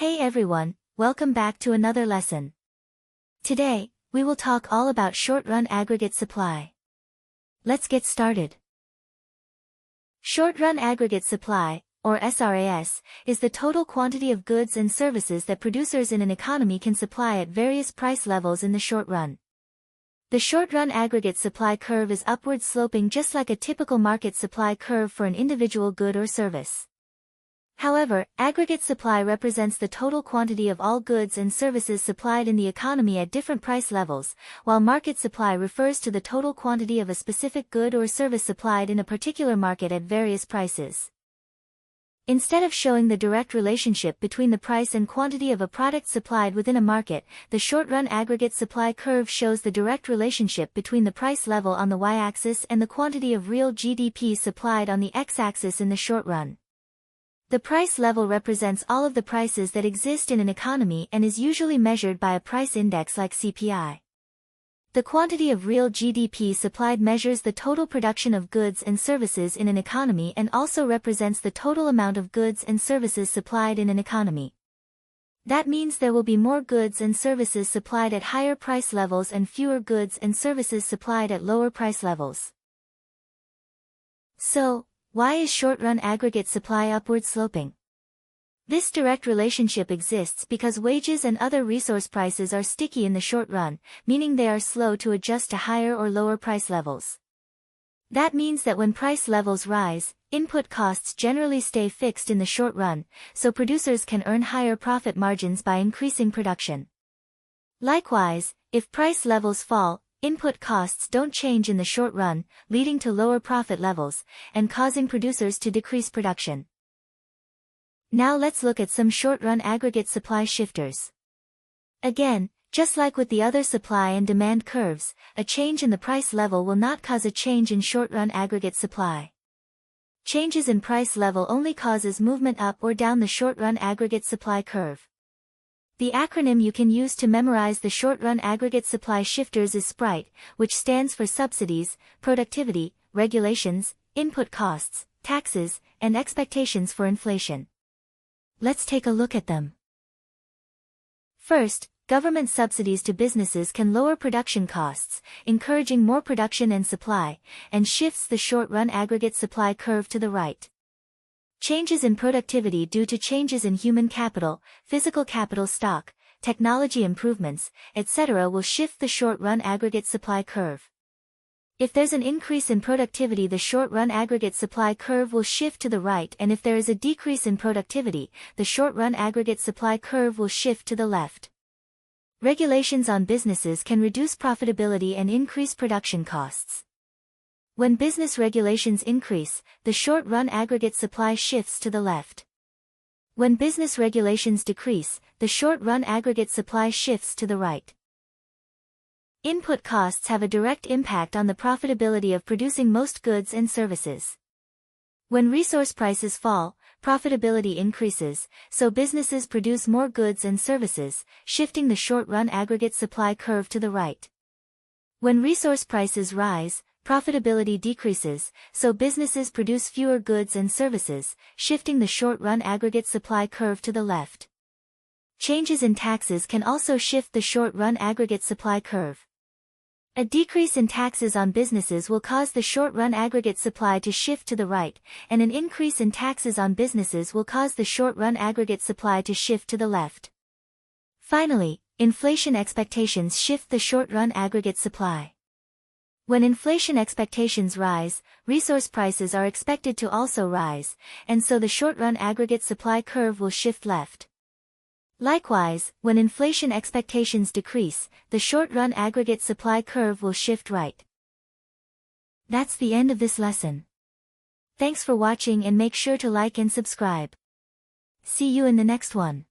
Hey everyone, welcome back to another lesson. Today, we will talk all about short-run aggregate supply. Let's get started. Short-run aggregate supply, or SRAS, is the total quantity of goods and services that producers in an economy can supply at various price levels in the short run. The short-run aggregate supply curve is upward sloping just like a typical market supply curve for an individual good or service. However, aggregate supply represents the total quantity of all goods and services supplied in the economy at different price levels, while market supply refers to the total quantity of a specific good or service supplied in a particular market at various prices. Instead of showing the direct relationship between the price and quantity of a product supplied within a market, the short-run aggregate supply curve shows the direct relationship between the price level on the y-axis and the quantity of real GDP supplied on the x-axis in the short run. The price level represents all of the prices that exist in an economy and is usually measured by a price index like CPI. The quantity of real GDP supplied measures the total production of goods and services in an economy and also represents the total amount of goods and services supplied in an economy. That means there will be more goods and services supplied at higher price levels and fewer goods and services supplied at lower price levels. So, why is short-run aggregate supply upward sloping? This direct relationship exists because wages and other resource prices are sticky in the short run, meaning they are slow to adjust to higher or lower price levels. That means that when price levels rise, input costs generally stay fixed in the short run, so producers can earn higher profit margins by increasing production. Likewise, if price levels fall, input costs don't change in the short run, leading to lower profit levels, and causing producers to decrease production. Now let's look at some short-run aggregate supply shifters. Again, just like with the other supply and demand curves, a change in the price level will not cause a change in short-run aggregate supply. Changes in price level only causes movement up or down the short-run aggregate supply curve. The acronym you can use to memorize the short-run aggregate supply shifters is SPRITE, which stands for subsidies, productivity, regulations, input costs, taxes, and expectations for inflation. Let's take a look at them. First, government subsidies to businesses can lower production costs, encouraging more production and supply, and shifts the short-run aggregate supply curve to the right. Changes in productivity due to changes in human capital, physical capital stock, technology improvements, etc. will shift the short-run aggregate supply curve. If there's an increase in productivity, the short-run aggregate supply curve will shift to the right, and if there is a decrease in productivity, the short-run aggregate supply curve will shift to the left. Regulations on businesses can reduce profitability and increase production costs. When business regulations increase, the short-run aggregate supply shifts to the left. When business regulations decrease, the short-run aggregate supply shifts to the right. Input costs have a direct impact on the profitability of producing most goods and services. When resource prices fall, profitability increases, so businesses produce more goods and services, shifting the short-run aggregate supply curve to the right. When resource prices rise, profitability decreases, so businesses produce fewer goods and services, shifting the short-run aggregate supply curve to the left. Changes in taxes can also shift the short-run aggregate supply curve. A decrease in taxes on businesses will cause the short-run aggregate supply to shift to the right, and an increase in taxes on businesses will cause the short-run aggregate supply to shift to the left. Finally, inflation expectations shift the short-run aggregate supply. When inflation expectations rise, resource prices are expected to also rise, and so the short-run aggregate supply curve will shift left. Likewise, when inflation expectations decrease, the short-run aggregate supply curve will shift right. That's the end of this lesson. Thanks for watching and make sure to like and subscribe. See you in the next one.